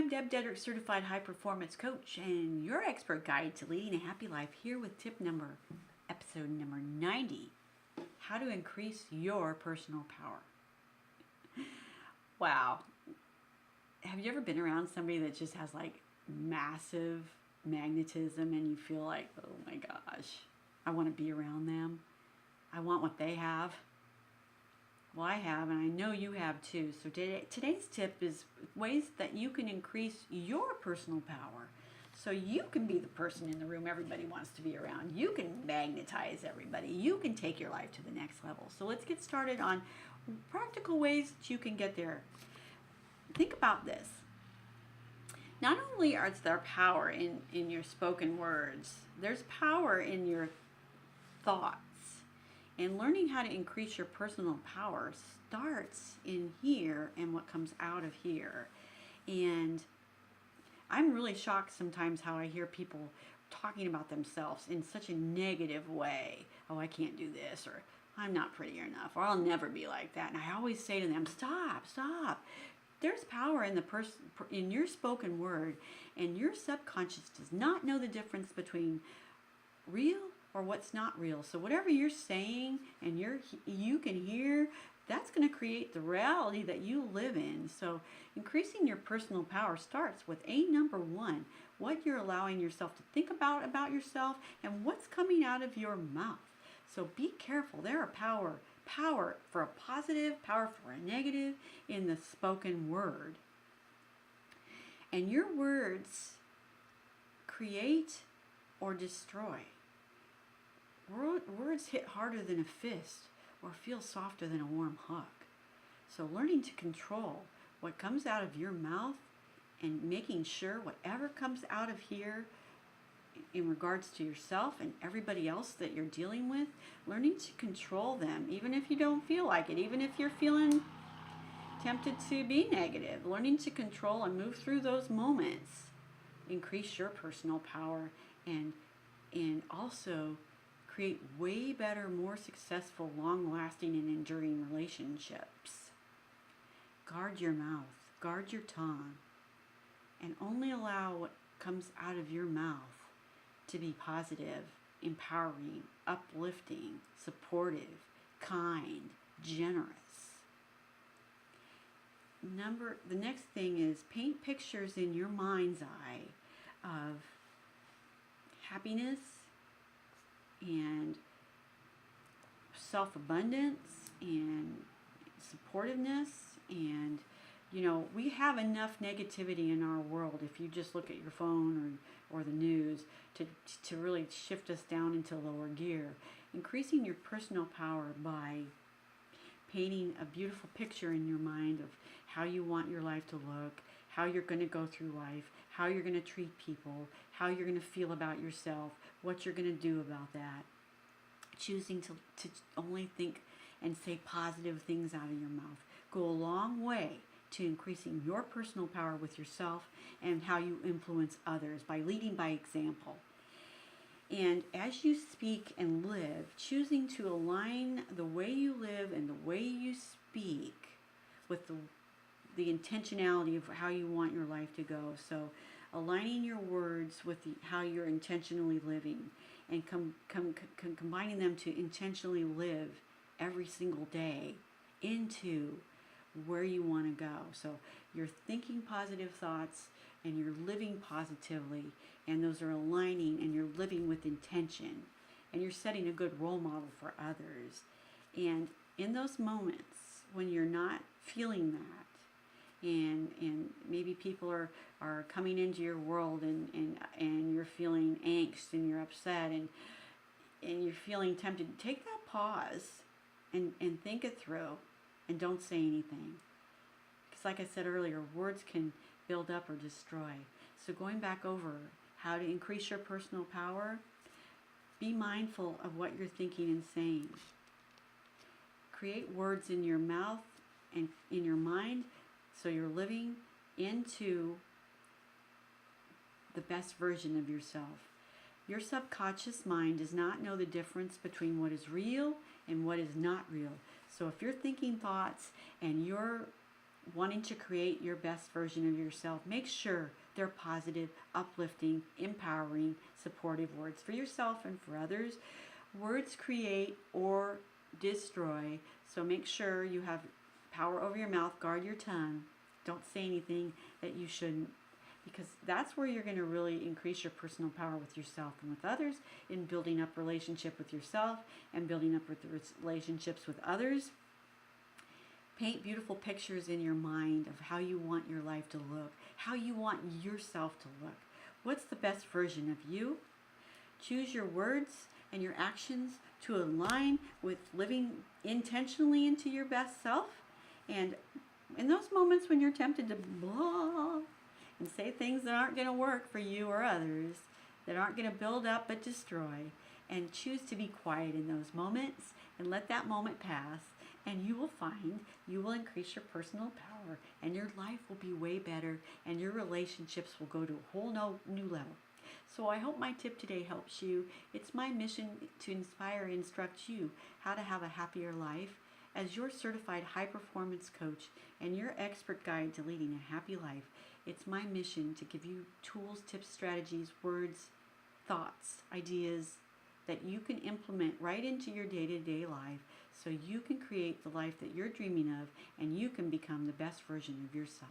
I'm Deb Dedrick, Certified High Performance Coach, and your expert guide to leading a happy life, here with episode number 90, how to increase your personal power. Wow. Have you ever been around somebody that just has like massive magnetism and you feel like, oh my gosh, I want to be around them. I want what they have. Well, I have, and I know you have too. So today's tip is ways that you can increase your personal power. So you can be the person in the room everybody wants to be around. You can magnetize everybody. You can take your life to the next level. So let's get started on practical ways that you can get there. Think about this. Not only is there power in your spoken words, there's power in your thoughts. And learning how to increase your personal power starts in here and what comes out of here. And I'm really shocked sometimes how I hear people talking about themselves in such a negative way. Oh, I can't do this, or I'm not pretty enough, or I'll never be like that. And I always say to them, stop. There's power in in your spoken word, and your subconscious does not know the difference between real or what's not real. So whatever you're saying and you can hear, that's going to create the reality that you live in. So increasing your personal power starts with number one, what you're allowing yourself to think about yourself and what's coming out of your mouth. So be careful. There are power for a positive, power for a negative in the spoken word. And your words create or destroy. Words hit harder than a fist or feel softer than a warm hug. So learning to control what comes out of your mouth and making sure whatever comes out of here in regards to yourself and everybody else that you're dealing with, learning to control them, even if you don't feel like it, even if you're feeling tempted to be negative, learning to control and move through those moments, increase your personal power and also create way better, more successful, long-lasting, and enduring relationships. Guard your mouth, guard your tongue, and only allow what comes out of your mouth to be positive, empowering, uplifting, supportive, kind, generous. The next thing is paint pictures in your mind's eye of happiness and self-abundance and supportiveness. And we have enough negativity in our world, if you just look at your phone or the news, to really shift us down into lower gear. Increasing your personal power by painting a beautiful picture in your mind of how you want your life to look, how you're going to go through life, how you're going to treat people, how you're going to feel about yourself, what you're going to do about that. Choosing to only think and say positive things out of your mouth go a long way to increasing your personal power with yourself and how you influence others by leading by example. And as you speak and live, choosing to align the way you live and the way you speak with the intentionality of how you want your life to go. So aligning your words with how you're intentionally living and combining them to intentionally live every single day into where you want to go. So you're thinking positive thoughts and you're living positively, and those are aligning, and you're living with intention, and you're setting a good role model for others. And in those moments when you're not feeling that, and maybe people are coming into your world and you're feeling angst and you're upset and you're feeling tempted, take that pause and think it through and don't say anything. Because like I said earlier, words can build up or destroy. So going back over how to increase your personal power, be mindful of what you're thinking and saying. Create words in your mouth and in your mind so you're living into the best version of yourself. Your subconscious mind does not know the difference between what is real and what is not real. So if you're thinking thoughts and you're wanting to create your best version of yourself, make sure they're positive, uplifting, empowering, supportive words for yourself and for others. Words create or destroy, so make sure you have power over your mouth. Guard your tongue. Don't say anything that you shouldn't, because that's where you're going to really increase your personal power with yourself and with others, in building up relationship with yourself and building up with relationships with others. Paint beautiful pictures in your mind of how you want your life to look, how you want yourself to look. What's the best version of you? Choose your words and your actions to align with living intentionally into your best self. And in those moments when you're tempted to blah and say things that aren't going to work for you or others, that aren't going to build up but destroy, and choose to be quiet in those moments and let that moment pass, and you will find you will increase your personal power, and your life will be way better, and your relationships will go to a whole new level. So I hope my tip today helps you. It's my mission to inspire and instruct you how to have a happier life. As your certified high performance coach and your expert guide to leading a happy life, it's my mission to give you tools, tips, strategies, words, thoughts, ideas that you can implement right into your day-to-day life, so you can create the life that you're dreaming of, and you can become the best version of yourself.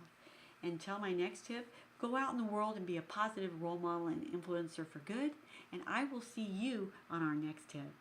Until my next tip, go out in the world and be a positive role model and influencer for good, and I will see you on our next tip.